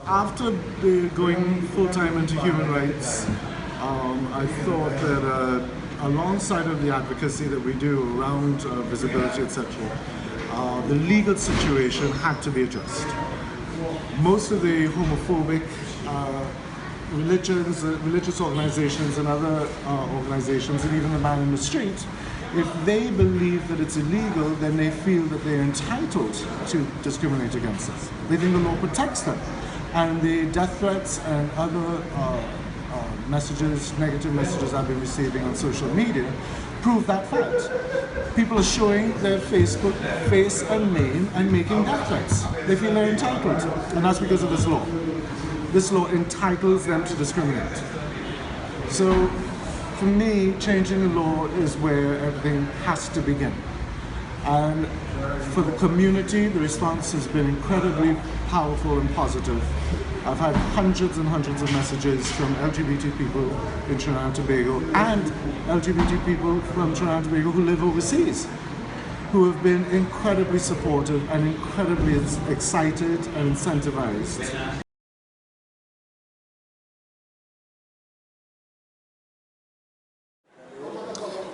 After going full-time into human rights, I thought that alongside of the advocacy that we do around visibility, etc., the legal situation had to be addressed. Most of the homophobic religious organizations and other organizations, and even the man in the street, if they believe that it's illegal, then they feel that they're entitled to discriminate against us. They think the law protects them. And the death threats and other negative messages I've been receiving on social media prove that fact. People are showing their Facebook face and name and making death threats. They feel they're entitled, and that's because of this law. This law entitles them to discriminate. So, for me, changing the law is where everything has to begin. And for the community, the response has been incredibly powerful and positive. I've had hundreds and hundreds of messages from LGBT people in Trinidad and Tobago and LGBT people from Trinidad and Tobago who live overseas, who have been incredibly supportive and incredibly excited and incentivized.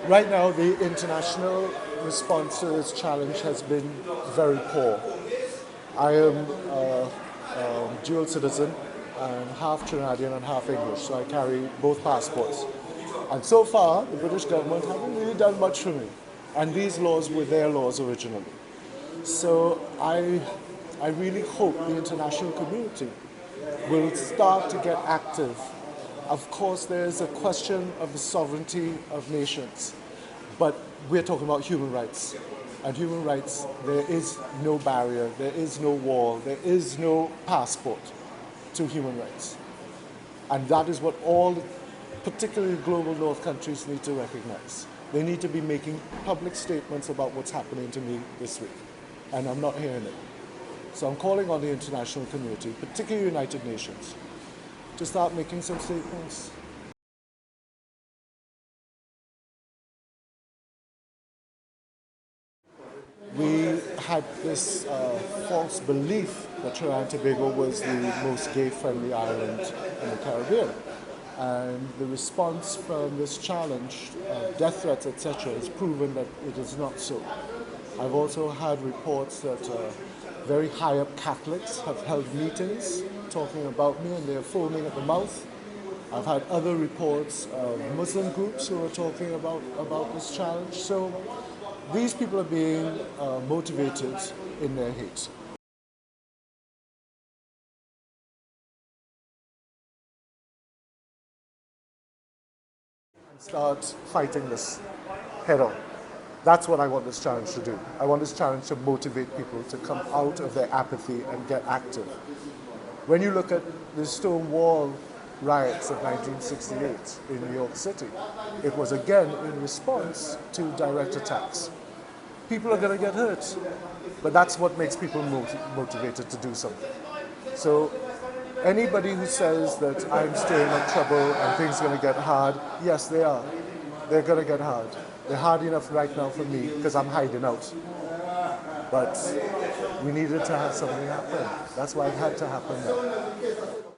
Right now, the international response to this challenge has been very poor. I am a dual citizen. I'm half Trinidadian and half English, so I carry both passports. And so far, the British government haven't really done much for me. And these laws were their laws originally. So I really hope the international community will start to get active. Of course, there's a question of the sovereignty of nations, but we're talking about human rights. And human rights, there is no barrier, there is no wall, there is no passport to human rights. And that is what all, particularly global north countries, need to recognize. They need to be making public statements about what's happening to me this week. And I'm not hearing it. So I'm calling on the international community, particularly United Nations, to start making some statements. We had this false belief that Trinidad and Tobago was the most gay-friendly island in the Caribbean. And the response from this challenge, death threats, etc., has proven that it is not so. I've also had reports that very high-up Catholics have held meetings talking about me, and they're foaming at the mouth. I've had other reports of Muslim groups who are talking about this challenge. So these people are being motivated in their hate. And start fighting this head on. That's what I want this challenge to do. I want this challenge to motivate people to come out of their apathy and get active. When you look at the Stonewall riots of 1968 in New York City, it was again in response to direct attacks. People are going to get hurt, but that's what makes people motivated to do something. So anybody who says that I'm stirring up trouble and things are going to get hard, yes, they are. They're going to get hard. They're hard enough right now for me because I'm hiding out. But we needed to have something happen. That's why it had to happen now.